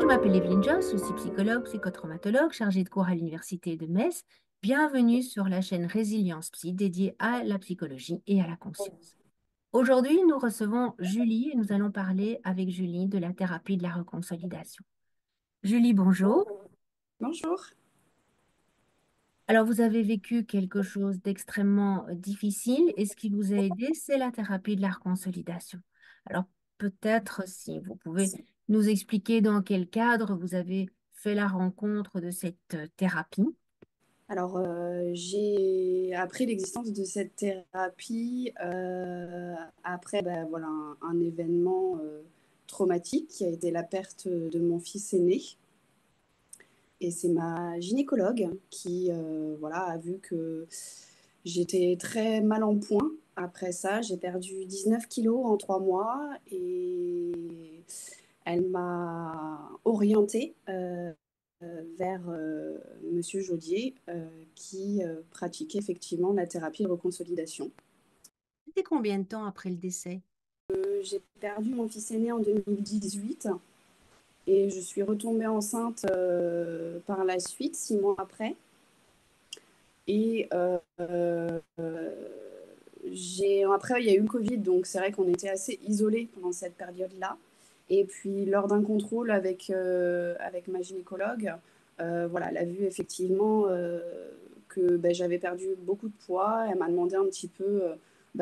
Je m'appelle Evelyne Jones, je suis psychologue, psychotraumatologue, chargée de cours à l'Université de Metz. Bienvenue sur la chaîne Résilience Psy dédiée à la psychologie et à la conscience. Aujourd'hui, nous recevons Julie et nous allons parler avec Julie de la thérapie de la reconsolidation. Julie, bonjour. Bonjour. Alors, vous avez vécu quelque chose d'extrêmement difficile et ce qui vous a aidé, c'est la thérapie de la reconsolidation. Alors, peut-être si vous pouvez nous expliquer dans quel cadre vous avez fait la rencontre de cette thérapie. Alors, j'ai appris l'existence de cette thérapie après voilà, un événement traumatique qui a été la perte de mon fils aîné. Et c'est ma gynécologue qui voilà, a vu que j'étais très mal en point. Après ça, j'ai perdu 19 kilos en 3 mois et elle m'a orientée vers Monsieur Jaudier qui pratiquait effectivement la thérapie de reconsolidation. C'était combien de temps après le décès? J'ai perdu mon fils aîné en 2018 et je suis retombée enceinte par la suite, 6 mois après. Et après, il y a eu le Covid, donc c'est vrai qu'on était assez isolés pendant cette période-là. Et puis, lors d'un contrôle avec ma gynécologue, voilà, elle a vu effectivement que j'avais perdu beaucoup de poids. Elle m'a demandé un petit peu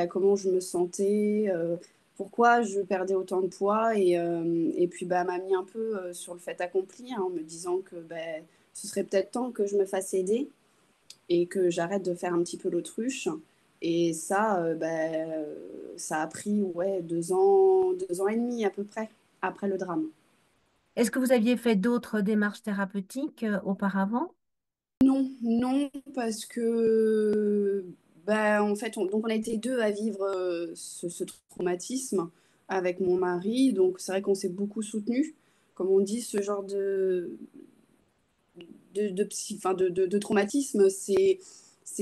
comment je me sentais, pourquoi je perdais autant de poids. Et puis, elle m'a mis un peu sur le fait accompli, hein, en me disant que ce serait peut-être temps que je me fasse aider et que j'arrête de faire un petit peu l'autruche. Et ça, ça a pris ouais, 2 ans et demi à peu près après le drame. Est-ce que vous aviez fait d'autres démarches thérapeutiques auparavant? Non, non, parce que en fait, donc on a été deux à vivre ce traumatisme avec mon mari. Donc c'est vrai qu'on s'est beaucoup soutenus. Comme on dit, ce genre enfin, de traumatisme, c'est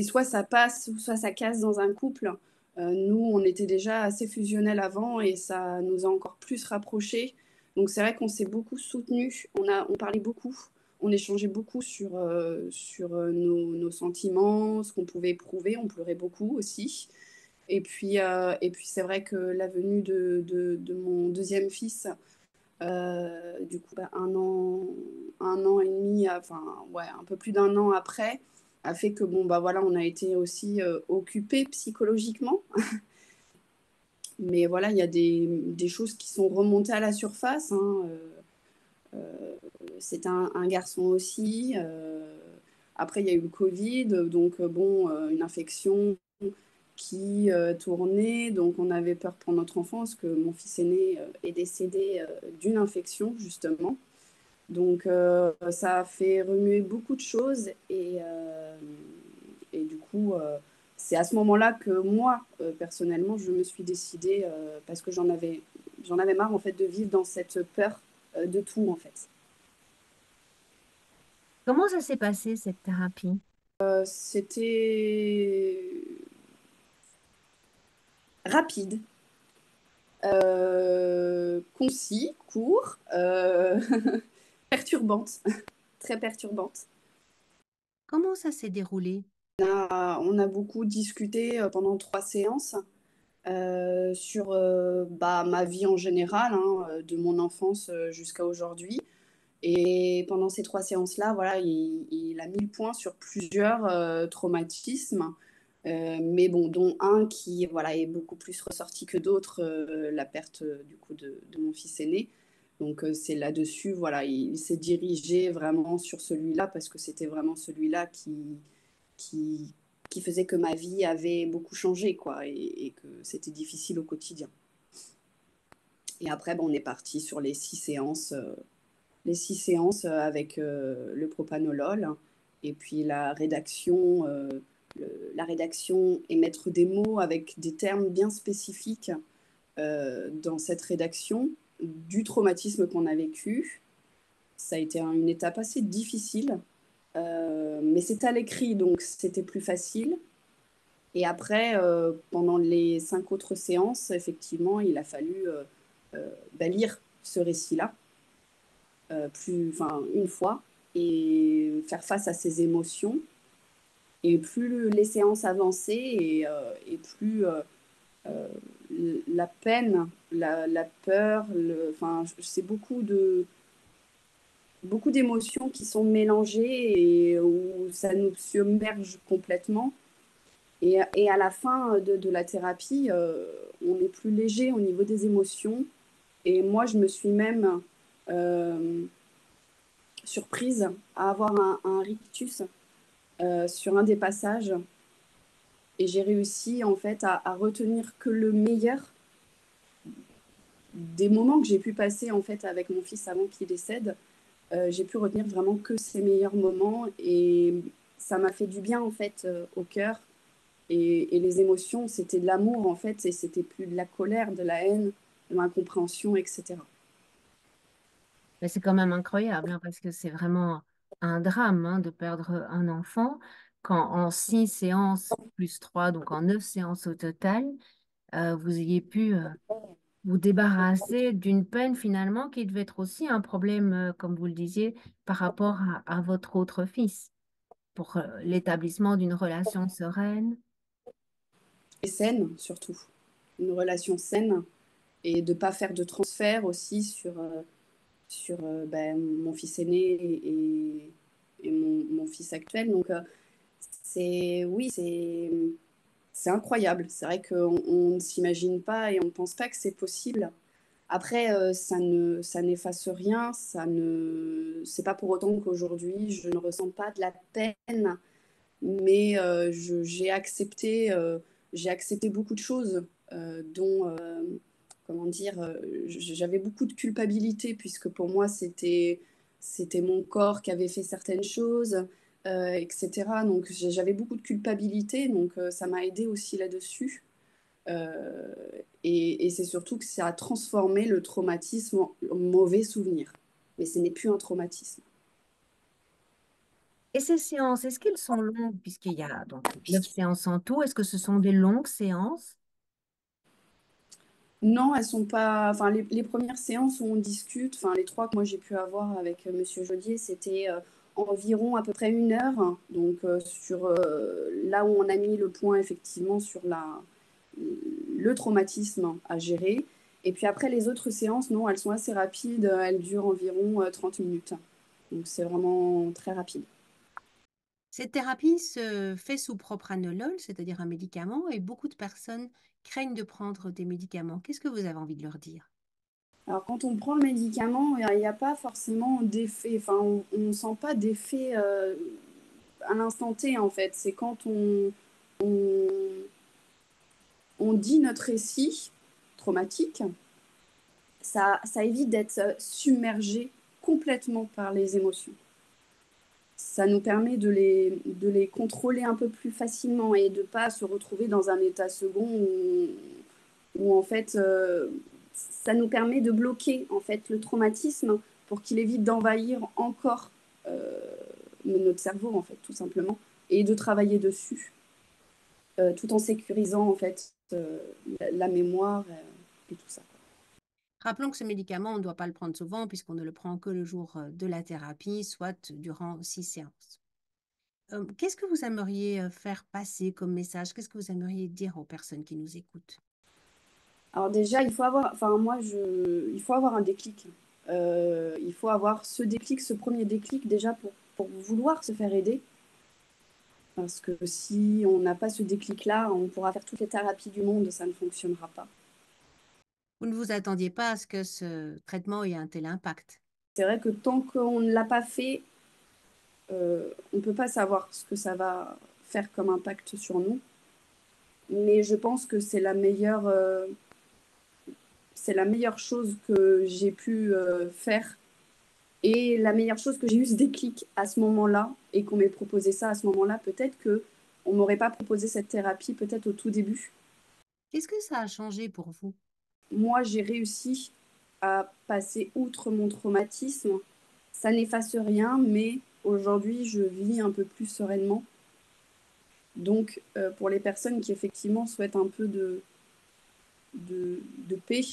soit ça passe, soit ça casse dans un couple. Nous, on était déjà assez fusionnels avant et ça nous a encore plus rapprochés. Donc c'est vrai qu'on s'est beaucoup soutenus, on parlait beaucoup, on échangeait beaucoup sur nos sentiments, ce qu'on pouvait éprouver, on pleurait beaucoup aussi. Et puis c'est vrai que la venue de mon deuxième fils, du coup, 1 an et demi, enfin, ouais, un peu plus d'1 an après, a fait que, bon, voilà, on a été aussi occupés psychologiquement. Mais voilà, il y a des choses qui sont remontées à la surface, hein. C'est un garçon aussi. Après, il y a eu le Covid, donc, une infection qui tournait. Donc, on avait peur pour notre enfance que mon fils aîné est décédé d'une infection, justement. Donc, ça a fait remuer beaucoup de choses et du coup, c'est à ce moment-là que moi, personnellement, je me suis décidée, parce que j'en avais marre en fait de vivre dans cette peur de tout en fait. Comment ça s'est passé, cette thérapie? C'était rapide, concis, court, perturbante, très perturbante. Comment ça s'est déroulé? On a beaucoup discuté pendant 3 séances. Sur ma vie en général, hein, de mon enfance jusqu'à aujourd'hui. Et pendant ces 3 séances-là, voilà, il a mis le point sur plusieurs traumatismes, mais bon, dont un qui voilà, est beaucoup plus ressorti que d'autres, la perte du coup de mon fils aîné. Donc c'est là-dessus, voilà, il s'est dirigé vraiment sur celui-là parce que c'était vraiment celui-là qui, qui faisait que ma vie avait beaucoup changé, quoi, et que c'était difficile au quotidien. Et après, on est parti sur les 6 séances avec le propanolol et puis la rédaction et mettre des mots avec des termes bien spécifiques dans cette rédaction du traumatisme qu'on a vécu. Ça a été une étape assez difficile, mais c'était à l'écrit, donc c'était plus facile. Et après, pendant les 5 autres séances, effectivement, il a fallu lire ce récit-là. enfin, une fois et faire face à ses émotions. Et plus les séances avançaient et plus euh, la peine, la peur, enfin, c'est beaucoup d'émotions qui sont mélangées et où ça nous submerge complètement. Et à la fin de la thérapie, on est plus léger au niveau des émotions. Et moi, je me suis même euh, surprise à avoir un rictus sur un des passages. Et j'ai réussi en fait à retenir que le meilleur des moments que j'ai pu passer en fait avec mon fils avant qu'il décède. J'ai pu retenir vraiment que ces meilleurs moments et ça m'a fait du bien en fait au cœur et les émotions, c'était de l'amour en fait et c'était plus de la colère, de la haine, de l'incompréhension, etc. Mais c'est quand même incroyable, hein, parce que c'est vraiment un drame, hein, de perdre un enfant quand en 6 séances plus 3, donc en 9 séances au total, vous ayez pu vous débarrasser d'une peine finalement qui devait être aussi un problème, comme vous le disiez, par rapport à votre autre fils, pour l'établissement d'une relation sereine. Et saine surtout, une relation saine et de pas faire de transfert aussi sur ben, mon fils aîné et mon fils actuel. Donc oui, c'est incroyable. C'est vrai qu'on ne s'imagine pas et on ne pense pas que c'est possible. Après, ça n'efface rien. C'est pas pour autant qu'aujourd'hui, je ne ressens pas de la peine, mais j'ai accepté beaucoup de choses, dont, comment dire, j'avais beaucoup de culpabilité, puisque pour moi, c'était mon corps qui avait fait certaines choses, etc. Donc, j'avais beaucoup de culpabilité, donc ça m'a aidé aussi là-dessus. Euh, et c'est surtout que ça a transformé le traumatisme en mauvais souvenir. Mais ce n'est plus un traumatisme. Et ces séances, est-ce qu'elles sont longues, puisqu'il y a donc 9 séances en tout? Est-ce que ce sont des longues séances? Non, elles sont pas. Enfin, les premières séances où on discute, enfin, les trois que moi j'ai pu avoir avec Monsieur Jodier, c'était environ à peu près 1 heure. Donc, sur là où on a mis le point effectivement sur le traumatisme à gérer. Et puis après, les autres séances, non, elles sont assez rapides. Elles durent environ 30 minutes. Donc, c'est vraiment très rapide. Cette thérapie se fait sous propranolol, c'est-à-dire un médicament, et beaucoup de personnes craignent de prendre des médicaments. Qu'est-ce que vous avez envie de leur dire? Alors, quand on prend le médicament, il n'y a pas forcément d'effet, enfin, on ne sent pas d'effet à l'instant T, en fait. C'est quand on, on dit notre récit traumatique, ça évite d'être submergé complètement par les émotions. Ça nous permet de les contrôler un peu plus facilement et de ne pas se retrouver dans un état second où en fait, ça nous permet de bloquer en fait le traumatisme pour qu'il évite d'envahir encore euh, notre cerveau en fait, tout simplement, et de travailler dessus, tout en sécurisant en fait la mémoire et tout ça. Rappelons que ce médicament, on ne doit pas le prendre souvent puisqu'on ne le prend que le jour de la thérapie, soit durant 6 séances. Qu'est-ce que vous aimeriez faire passer comme message? Qu'est-ce que vous aimeriez dire aux personnes qui nous écoutent? Alors déjà, il faut avoir, enfin moi, il faut avoir un déclic. Il faut avoir ce déclic, ce premier déclic déjà pour vouloir se faire aider. Parce que si on n'a pas ce déclic-là, on pourra faire toutes les thérapies du monde, ça ne fonctionnera pas. Vous ne vous attendiez pas à ce que ce traitement ait un tel impact. C'est vrai que tant qu'on ne l'a pas fait, on ne peut pas savoir ce que ça va faire comme impact sur nous. Mais je pense que c'est la meilleure chose que j'ai pu faire et la meilleure chose que j'ai eu ce déclic à ce moment-là et qu'on m'ait proposé ça à ce moment-là. Peut-être que on m'aurait pas proposé cette thérapie peut-être au tout début. Qu'est-ce que ça a changé pour vous? Moi, j'ai réussi à passer outre mon traumatisme. Ça n'efface rien, mais aujourd'hui, je vis un peu plus sereinement. Donc, pour les personnes qui effectivement souhaitent un peu de paix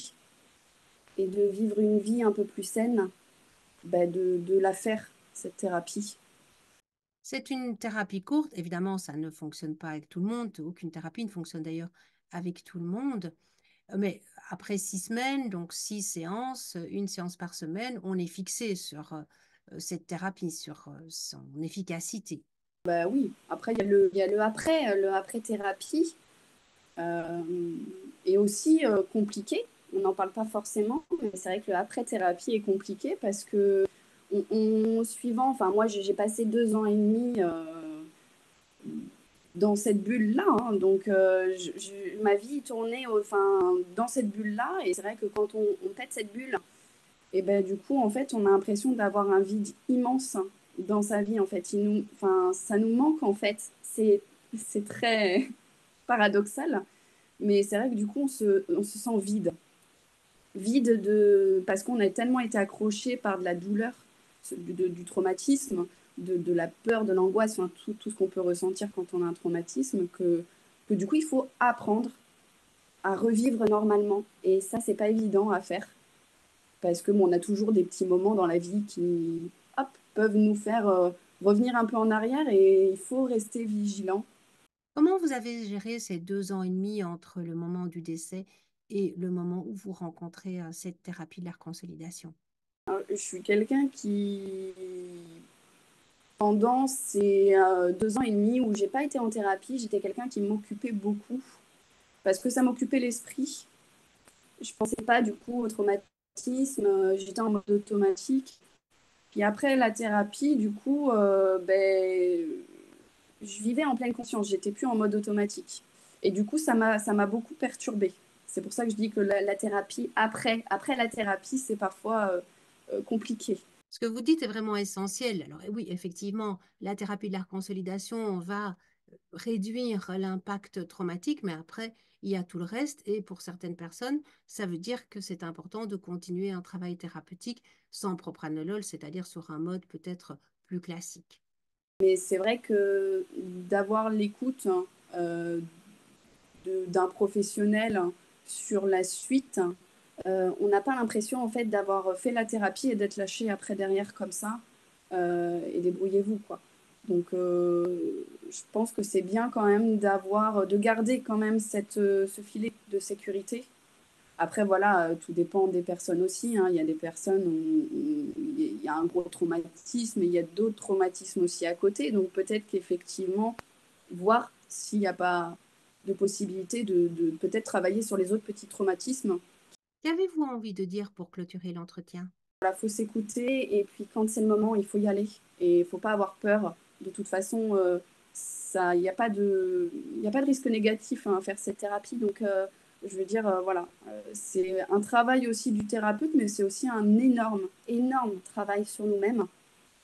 et de vivre une vie un peu plus saine, de la faire, cette thérapie. C'est une thérapie courte. Évidemment, ça ne fonctionne pas avec tout le monde. Aucune thérapie ne fonctionne d'ailleurs avec tout le monde. Mais après 6 semaines, donc 6 séances, une séance par semaine, on est fixé sur cette thérapie, sur son efficacité. Bah oui, après, il y a le après-thérapie, euh, est aussi compliqué. On n'en parle pas forcément, mais c'est vrai que le après-thérapie est compliqué parce que suivant, enfin moi j'ai passé 2 ans et demi dans cette bulle-là, hein. Donc ma vie tournait enfin, dans cette bulle-là, et c'est vrai que quand on pète cette bulle, et ben du coup en fait on a l'impression d'avoir un vide immense dans sa vie en fait. Enfin, ça nous manque en fait. C'est très paradoxal, mais c'est vrai que du coup on se sent vide. Vide parce qu'on a tellement été accroché par de la douleur, du traumatisme, de la peur, de l'angoisse, enfin, tout ce qu'on peut ressentir quand on a un traumatisme, que du coup il faut apprendre à revivre normalement. Et ça, c'est pas évident à faire parce que bon, on a toujours des petits moments dans la vie qui, hop, peuvent nous faire revenir un peu en arrière, et il faut rester vigilant. Comment vous avez géré ces 2 ans et demi entre le moment du décès et le moment où vous rencontrez cette thérapie de la reconsolidation? Je suis quelqu'un qui, pendant ces 2 ans et demi où j'ai pas été en thérapie, j'étais quelqu'un qui m'occupait beaucoup parce que ça m'occupait l'esprit. Je pensais pas du coup au traumatisme, j'étais en mode automatique. Puis après la thérapie, du coup, je vivais en pleine conscience, j'étais plus en mode automatique. Et du coup, ça m'a beaucoup perturbée. C'est pour ça que je dis que la thérapie, après la thérapie, c'est parfois compliqué. Ce que vous dites est vraiment essentiel. Alors oui, effectivement, la thérapie de la reconsolidation va réduire l'impact traumatique, mais après, il y a tout le reste. Et pour certaines personnes, ça veut dire que c'est important de continuer un travail thérapeutique sans propranolol, c'est-à-dire sur un mode peut-être plus classique. Mais c'est vrai que d'avoir l'écoute euh, d'un professionnel sur la suite, on n'a pas l'impression en fait d'avoir fait la thérapie et d'être lâché après derrière comme ça, et débrouillez-vous quoi. Donc je pense que c'est bien quand même de garder quand même ce filet de sécurité. Après voilà, tout dépend des personnes aussi, hein. Il y a des personnes où il y a un gros traumatisme, et il y a d'autres traumatismes aussi à côté. Donc peut-être qu'effectivement, voir s'il n'y a pas de possibilité de peut-être travailler sur les autres petits traumatismes. Qu'avez-vous envie de dire pour clôturer l'entretien? Il faut s'écouter, et puis quand c'est le moment, il faut y aller. Et il ne faut pas avoir peur. De toute façon, il n'y a pas de risque négatif, hein, à faire cette thérapie. Donc, je veux dire, voilà, c'est un travail aussi du thérapeute, mais c'est aussi un énorme, énorme travail sur nous-mêmes.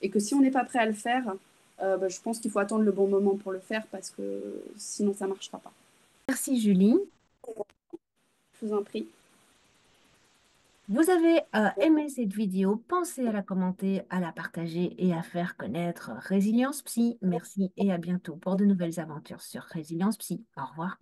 Et que si on n'est pas prêt à le faire, je pense qu'il faut attendre le bon moment pour le faire, parce que sinon, ça ne marchera pas. Merci Julie. Je vous en prie. Vous avez aimé cette vidéo, pensez à la commenter, à la partager et à faire connaître Résilience Psy. Merci et à bientôt pour de nouvelles aventures sur Résilience Psy. Au revoir.